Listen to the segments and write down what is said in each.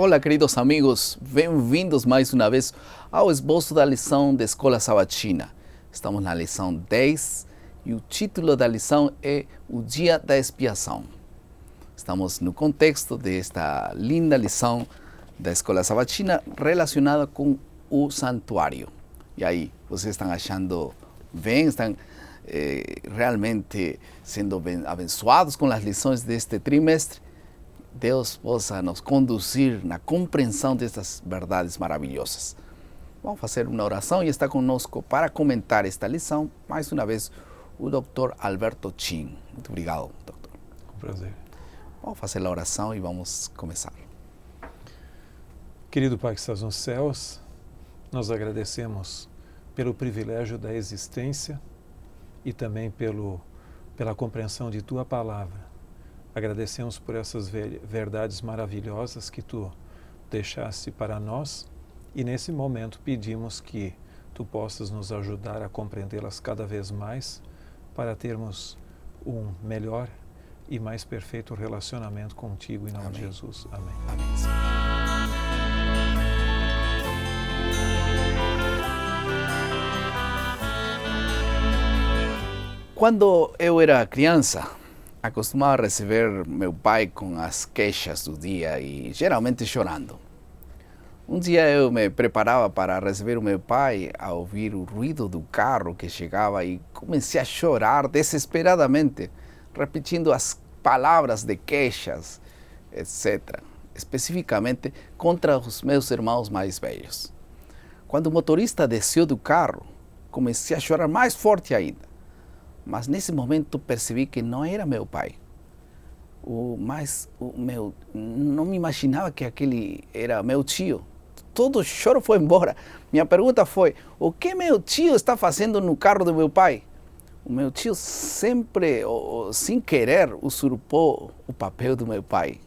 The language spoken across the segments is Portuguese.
Olá, queridos amigos, bem-vindos mais uma vez ao esboço da lição da Escola Sabatina. Estamos na lição 10 e o título da lição é O Dia da Expiação. Estamos no contexto desta linda lição da Escola Sabatina relacionada com o santuário. E aí, vocês estão achando bem? Estão realmente sendo abençoados com as lições deste trimestre? Deus possa nos conduzir na compreensão destas verdades maravilhosas. Vamos fazer uma oração e está conosco para comentar esta lição, mais uma vez, o Dr. Alberto Chin. Muito obrigado, doutor. Com prazer. Vamos fazer a oração e vamos começar. Querido Pai que estás nos céus, nós agradecemos pelo privilégio da existência e também pela compreensão de Tua Palavra. Agradecemos por essas verdades maravilhosas que Tu deixaste para nós e nesse momento pedimos que Tu possas nos ajudar a compreendê-las cada vez mais para termos um melhor e mais perfeito relacionamento contigo em nome de Jesus. Amém. Amém. Quando eu era criança, acostumava a receber meu pai com as queixas do dia e geralmente chorando. Um dia eu me preparava para receber o meu pai ao ouvir o ruído do carro que chegava e comecei a chorar desesperadamente, repetindo as palavras de queixas, etc., especificamente contra os meus irmãos mais velhos. Quando o motorista desceu do carro, comecei a chorar mais forte ainda. Mas nesse momento percebi que não era meu pai. Não me imaginava que aquele era meu tio. Todo o choro foi embora. Minha pergunta foi: o que meu tio está fazendo no carro do meu pai? O meu tio sempre, sem querer, usurpou o papel do meu pai.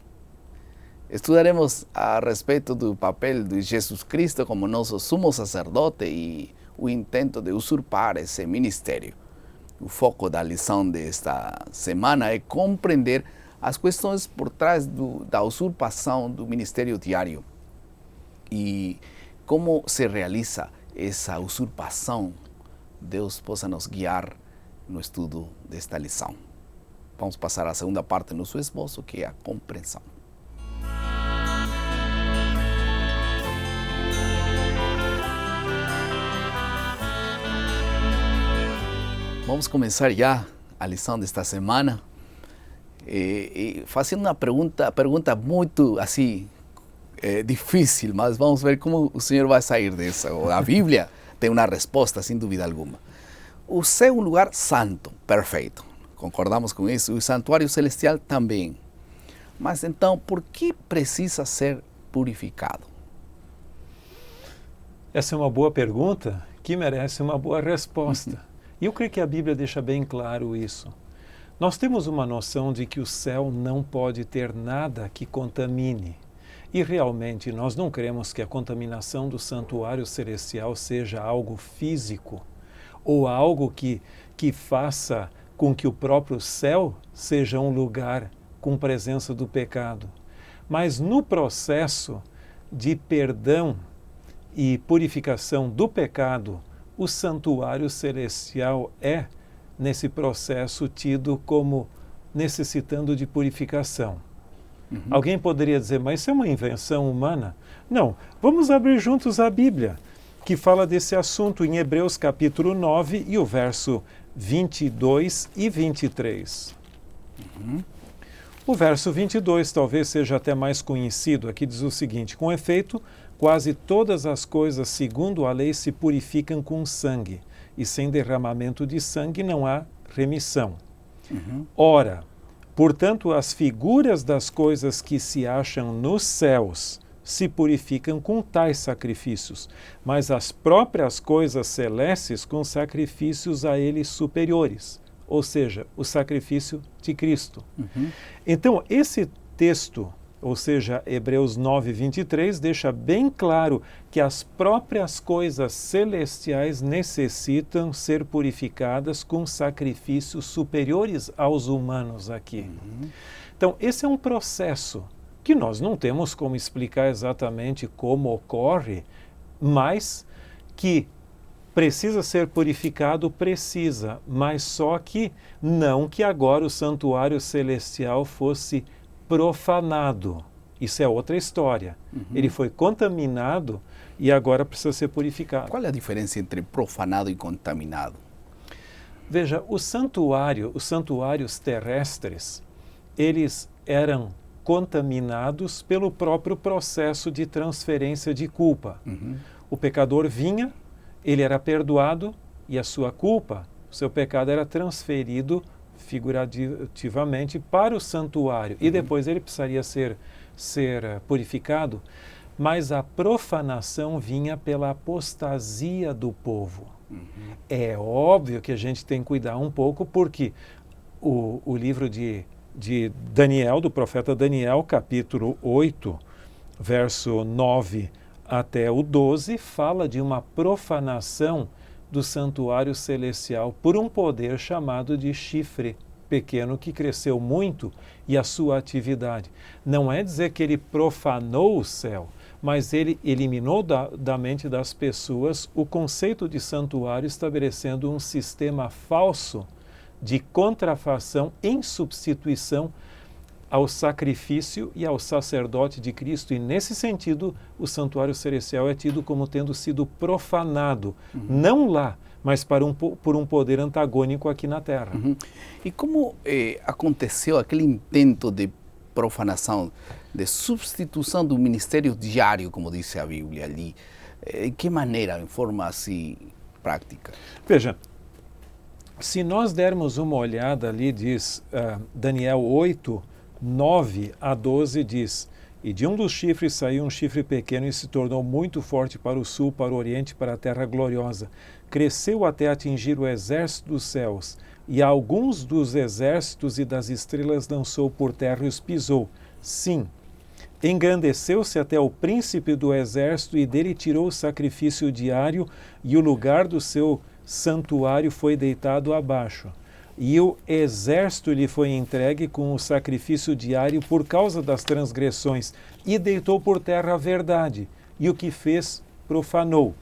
Estudaremos a respeito do papel de Jesus Cristo como nosso sumo sacerdote e o intento de usurpar esse ministério. O foco da lição desta semana é compreender as questões por trás da usurpação do ministério diário e como se realiza essa usurpação. Deus possa nos guiar no estudo desta lição. Vamos passar à segunda parte no seu esboço, que é a compreensão. Vamos começar já a lição desta semana fazendo uma pergunta muito assim difícil, mas vamos ver como o Senhor vai sair dessa. A Bíblia tem uma resposta, sem dúvida alguma. O céu é um lugar santo, perfeito. Concordamos com isso. E o santuário celestial também. Mas então, por que precisa ser purificado? Essa é uma boa pergunta que merece uma boa resposta. E eu creio que a Bíblia deixa bem claro isso. Nós temos uma noção de que o céu não pode ter nada que contamine. E realmente nós não queremos que a contaminação do santuário celestial seja algo físico ou algo que faça com que o próprio céu seja um lugar com presença do pecado. Mas no processo de perdão e purificação do pecado, o santuário celestial é, nesse processo, tido como necessitando de purificação. Alguém poderia dizer, mas isso é uma invenção humana? Não, vamos abrir juntos a Bíblia, que fala desse assunto em Hebreus capítulo 9 e o verso 22 e 23. O verso 22 talvez seja até mais conhecido, aqui diz o seguinte: com efeito, quase todas as coisas segundo a lei se purificam com sangue, e sem derramamento de sangue não há remissão. Ora, portanto, as figuras das coisas que se acham nos céus se purificam com tais sacrifícios, mas as próprias coisas celestes com sacrifícios a eles superiores, ou seja, o sacrifício de Cristo. Então, esse texto, ou seja, Hebreus 9, 23, deixa bem claro que as próprias coisas celestiais necessitam ser purificadas com sacrifícios superiores aos humanos aqui. Então, esse é um processo que nós não temos como explicar exatamente como ocorre, mas que precisa ser purificado, precisa, mas só que não que agora o santuário celestial fosse profanado. Isso é outra história. Ele foi contaminado e agora precisa ser purificado. Qual é a diferença entre profanado e contaminado? Veja, os santuários terrestres, eles eram contaminados pelo próprio processo de transferência de culpa. O pecador vinha, ele era perdoado e a sua culpa, o seu pecado era transferido figurativamente para o santuário e depois ele precisaria ser purificado, mas a profanação vinha pela apostasia do povo. É óbvio que a gente tem que cuidar um pouco porque o livro de Daniel, do profeta Daniel, capítulo 8, verso 9 até o 12, fala de uma profanação do santuário celestial por um poder chamado de chifre pequeno que cresceu muito e a sua atividade. Não é dizer que ele profanou o céu, mas ele eliminou da mente das pessoas o conceito de santuário, estabelecendo um sistema falso de contrafação em substituição ao sacrifício e ao sacerdote de Cristo. E, nesse sentido, o santuário celestial é tido como tendo sido profanado, não lá, mas por um poder antagônico aqui na Terra. E como aconteceu aquele intento de profanação, de substituição do ministério diário, como disse a Bíblia ali? De que maneira, em forma assim prática? Veja, se nós dermos uma olhada ali, diz Daniel 8, 9 a 12, diz: E de um dos chifres saiu um chifre pequeno e se tornou muito forte para o sul, para o oriente, para a terra gloriosa. Cresceu até atingir o exército dos céus, e alguns dos exércitos e das estrelas lançou por terra e os pisou. Sim, engrandeceu-se até o príncipe do exército, e dele tirou o sacrifício diário, e o lugar do seu santuário foi deitado abaixo. E o exército lhe foi entregue com o sacrifício diário por causa das transgressões, e deitou por terra a verdade, e o que fez profanou.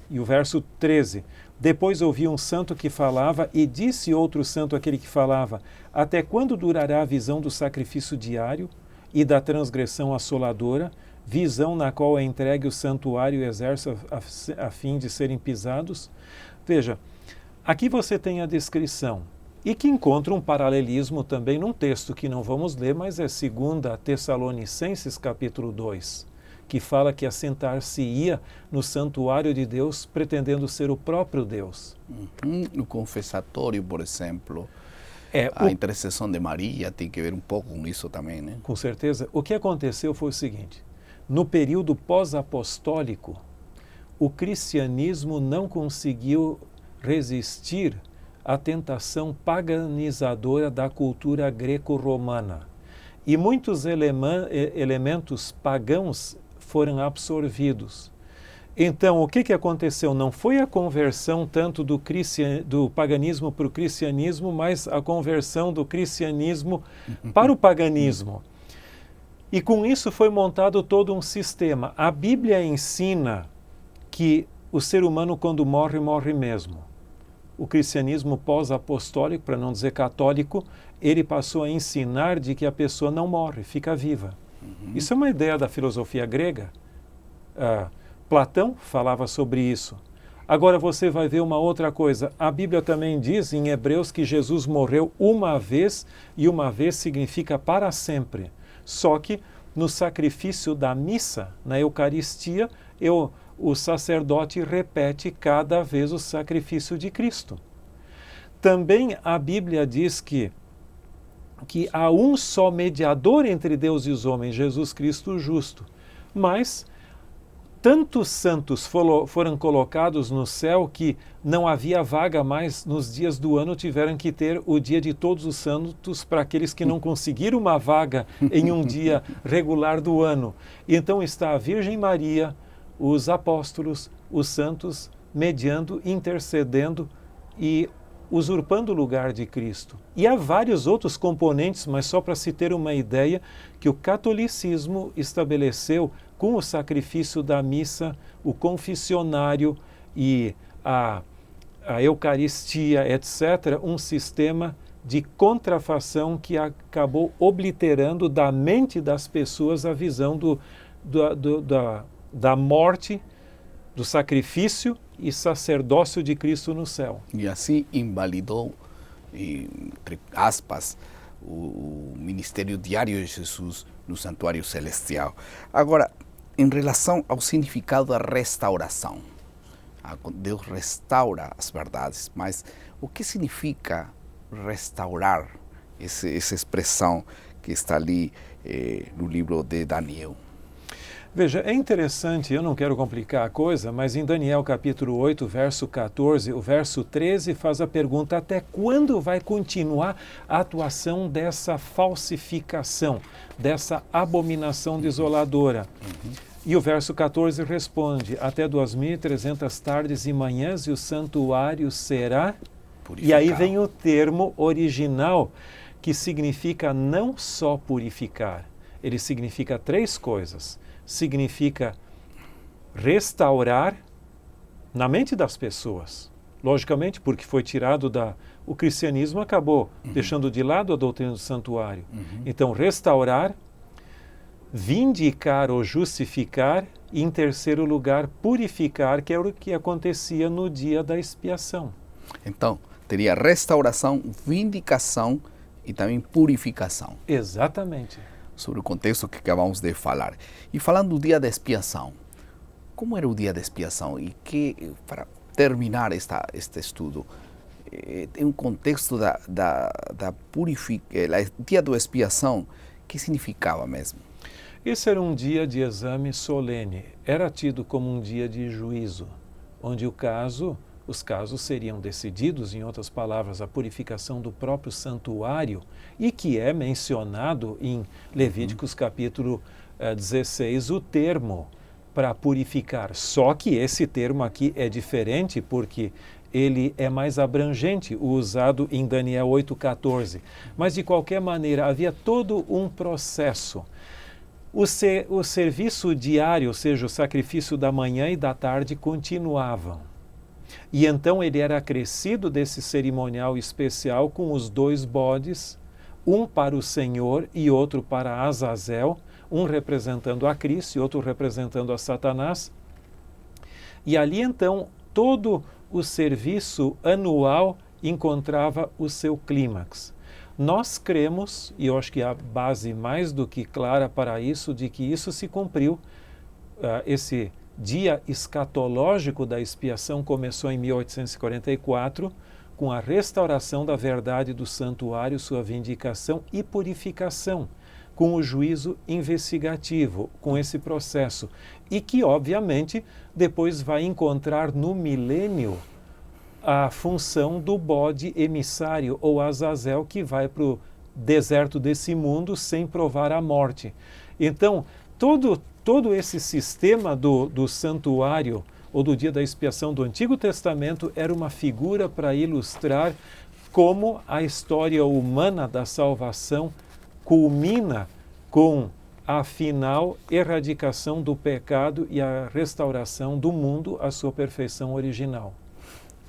E o verso 13: Depois ouvi um santo que falava, e disse outro santo àquele que falava: Até quando durará a visão do sacrifício diário e da transgressão assoladora, visão na qual é entregue o santuário e o exército a fim de serem pisados? Veja, aqui você tem a descrição, e que encontra um paralelismo também num texto que não vamos ler, mas é 2 Tessalonicenses capítulo 2, que fala que assentar-se-ia no santuário de Deus pretendendo ser o próprio Deus. No confessatório, por exemplo, a intercessão de Maria tem que ver um pouco com isso também, né? Com certeza. O que aconteceu foi o seguinte: no período pós-apostólico, o cristianismo não conseguiu resistir à tentação paganizadora da cultura greco-romana. E muitos elementos pagãos foram absorvidos. Então, o que aconteceu? Não foi a conversão tanto do paganismo para o cristianismo, mas a conversão do cristianismo para o paganismo. E com isso foi montado todo um sistema. A Bíblia ensina que o ser humano, quando morre, morre mesmo. O cristianismo pós-apostólico, para não dizer católico, ele passou a ensinar de que a pessoa não morre, fica viva. Isso é uma ideia da filosofia grega. Platão falava sobre isso. Agora você vai ver uma outra coisa. A Bíblia também diz em Hebreus que Jesus morreu uma vez, e uma vez significa para sempre. Só que no sacrifício da missa, na Eucaristia, o sacerdote repete cada vez o sacrifício de Cristo. Também a Bíblia diz que há um só mediador entre Deus e os homens, Jesus Cristo justo. Mas tantos santos foram colocados no céu que não havia vaga mais nos dias do ano, tiveram que ter o dia de todos os santos para aqueles que não conseguiram uma vaga em um dia regular do ano. E então está a Virgem Maria, os apóstolos, os santos, mediando, intercedendo, e usurpando o lugar de Cristo. E há vários outros componentes, mas só para se ter uma ideia, que o catolicismo estabeleceu com o sacrifício da missa, o confessionário e a Eucaristia, etc., um sistema de contrafação que acabou obliterando da mente das pessoas a visão da morte, do sacrifício e sacerdócio de Cristo no céu. E assim invalidou, entre aspas, o ministério diário de Jesus no santuário celestial. Agora, em relação ao significado da restauração, Deus restaura as verdades, mas o que significa restaurar essa expressão que está ali no livro de Daniel? Veja, é interessante, eu não quero complicar a coisa, mas em Daniel capítulo 8, verso 14, o verso 13 faz a pergunta: até quando vai continuar a atuação dessa falsificação, dessa abominação desoladora? E o verso 14 responde: até 2.300 tardes e manhãs e o santuário será... Purificado. E aí vem o termo original, que significa não só purificar, ele significa três coisas. Significa restaurar na mente das pessoas. Logicamente, porque foi tirado o cristianismo acabou deixando de lado a doutrina do santuário. Então, restaurar, vindicar ou justificar e, em terceiro lugar, purificar, que era o que acontecia no dia da expiação. Então, teria restauração, vindicação e também purificação. Exatamente. Sobre o contexto que acabamos de falar. E falando do dia da expiação, como era o dia da expiação? E que, para terminar este estudo, tem um contexto da purificação, o dia da expiação, que significava mesmo? Esse era um dia de exame solene, era tido como um dia de juízo, onde os casos seriam decididos, em outras palavras, a purificação do próprio santuário, e que é mencionado em Levíticos capítulo 16, o termo para purificar. Só que esse termo aqui é diferente porque ele é mais abrangente, o usado em Daniel 8,14. Mas, de qualquer maneira, havia todo um processo. O serviço diário, ou seja, o sacrifício da manhã e da tarde, continuavam. E então ele era acrescido desse cerimonial especial com os 2 bodes, um para o Senhor e outro para Azazel, um representando a Cristo e outro representando a Satanás. E ali então todo o serviço anual encontrava o seu clímax. Nós cremos, e eu acho que há base mais do que clara para isso, de que isso se cumpriu, esse dia escatológico da expiação começou em 1844, com a restauração da verdade do santuário, sua vindicação e purificação, com o juízo investigativo, com esse processo, e que, obviamente, depois vai encontrar no milênio a função do bode emissário, ou Azazel, que vai para o deserto desse mundo sem provar a morte. Então, todo esse sistema do santuário ou do dia da expiação do Antigo Testamento era uma figura para ilustrar como a história humana da salvação culmina com a final erradicação do pecado e a restauração do mundo à sua perfeição original.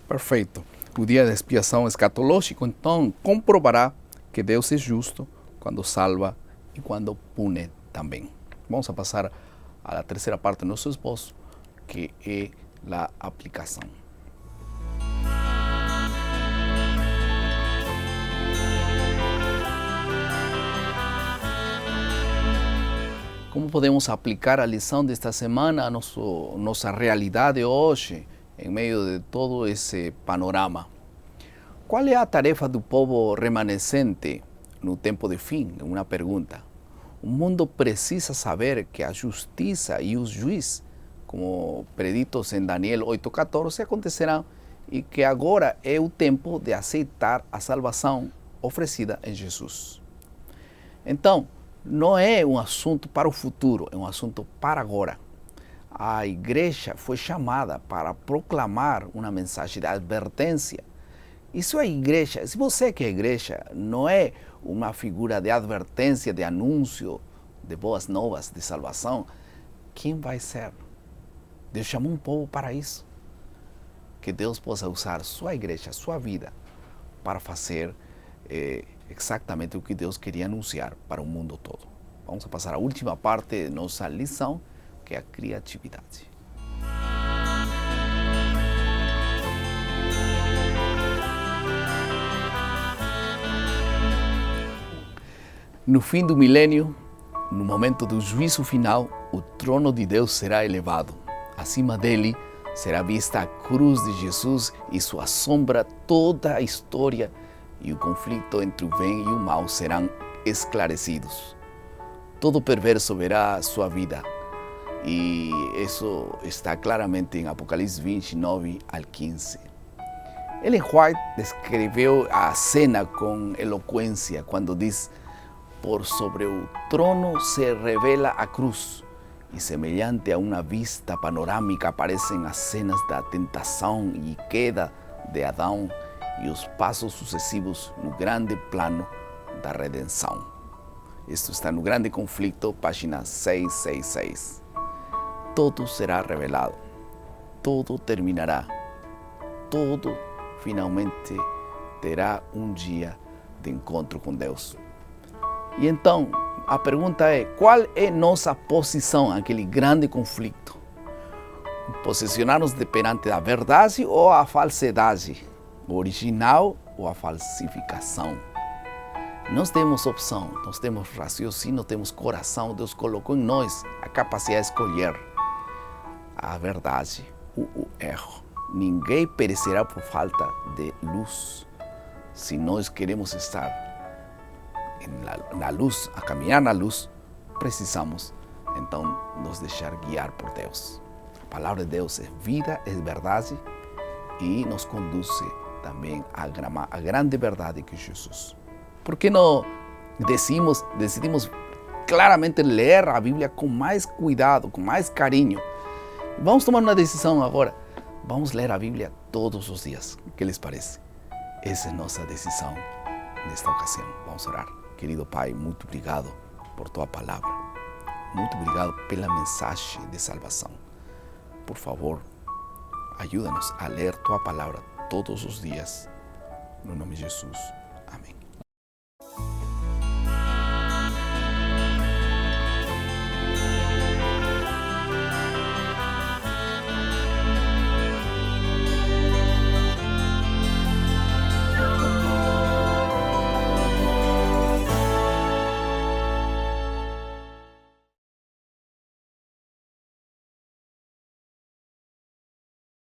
Perfeito. O dia da expiação escatológico, então, comprovará que Deus é justo quando salva e quando pune também. Vamos a passar à terceira parte do nosso esboço, que é a aplicação. Como podemos aplicar a lição desta semana à nossa realidade hoje, em meio de todo esse panorama? Qual é a tarefa do povo remanescente no tempo de fim? É uma pergunta. O mundo precisa saber que a justiça e os juízes, como preditos em Daniel 8,14, acontecerão e que agora é o tempo de aceitar a salvação oferecida em Jesus. Então, não é um assunto para o futuro, é um assunto para agora. A igreja foi chamada para proclamar uma mensagem de advertência Isso é igreja. Se você quer igreja, não é uma figura de advertência, de anúncio, de boas novas, de salvação. Quem vai ser? Deus chamou um povo para isso. Que Deus possa usar sua igreja, sua vida, para fazer exatamente o que Deus queria anunciar para o mundo todo. Vamos passar a última parte de nossa lição, que é a criatividade. No fim do milênio, no momento do juízo final, o trono de Deus será elevado. Acima dele será vista a cruz de Jesus e sua sombra, toda a história e o conflito entre o bem e o mal serão esclarecidos. Todo perverso verá sua vida. E isso está claramente em Apocalipse 29 ao 15. Ellen White descreveu a cena com eloquência quando diz: por sobre o trono se revela a cruz e semelhante a uma vista panorâmica aparecem as cenas da tentação e queda de Adão e os passos sucessivos no grande plano da redenção. Isto está no Grande Conflito, página 666. Todo será revelado, todo terminará, todo finalmente terá um dia de encontro com Deus. E então, a pergunta é, qual é nossa posição naquele grande conflito? Posicionar-nos perante a verdade ou a falsidade? O original ou a falsificação? Nós temos opção, nós temos raciocínio, temos coração. Deus colocou em nós a capacidade de escolher a verdade ou o erro. Ninguém perecerá por falta de luz. Se nós queremos estar na luz, a caminhar na luz, precisamos então nos deixar guiar por Deus. A palavra de Deus é vida, é verdade e nos conduz também à grande verdade que é Jesus. Por que não decidimos claramente ler a Bíblia com mais cuidado, com mais carinho? Vamos tomar uma decisão agora. Vamos ler a Bíblia todos os dias. O que lhes parece? Essa é nossa decisão nesta ocasião. Vamos orar. Querido Pai, muito obrigado por tua palavra. Muito obrigado pela mensagem de salvação. Por favor, ajuda-nos a ler tua palavra todos os dias. No nome de Jesus. Amém.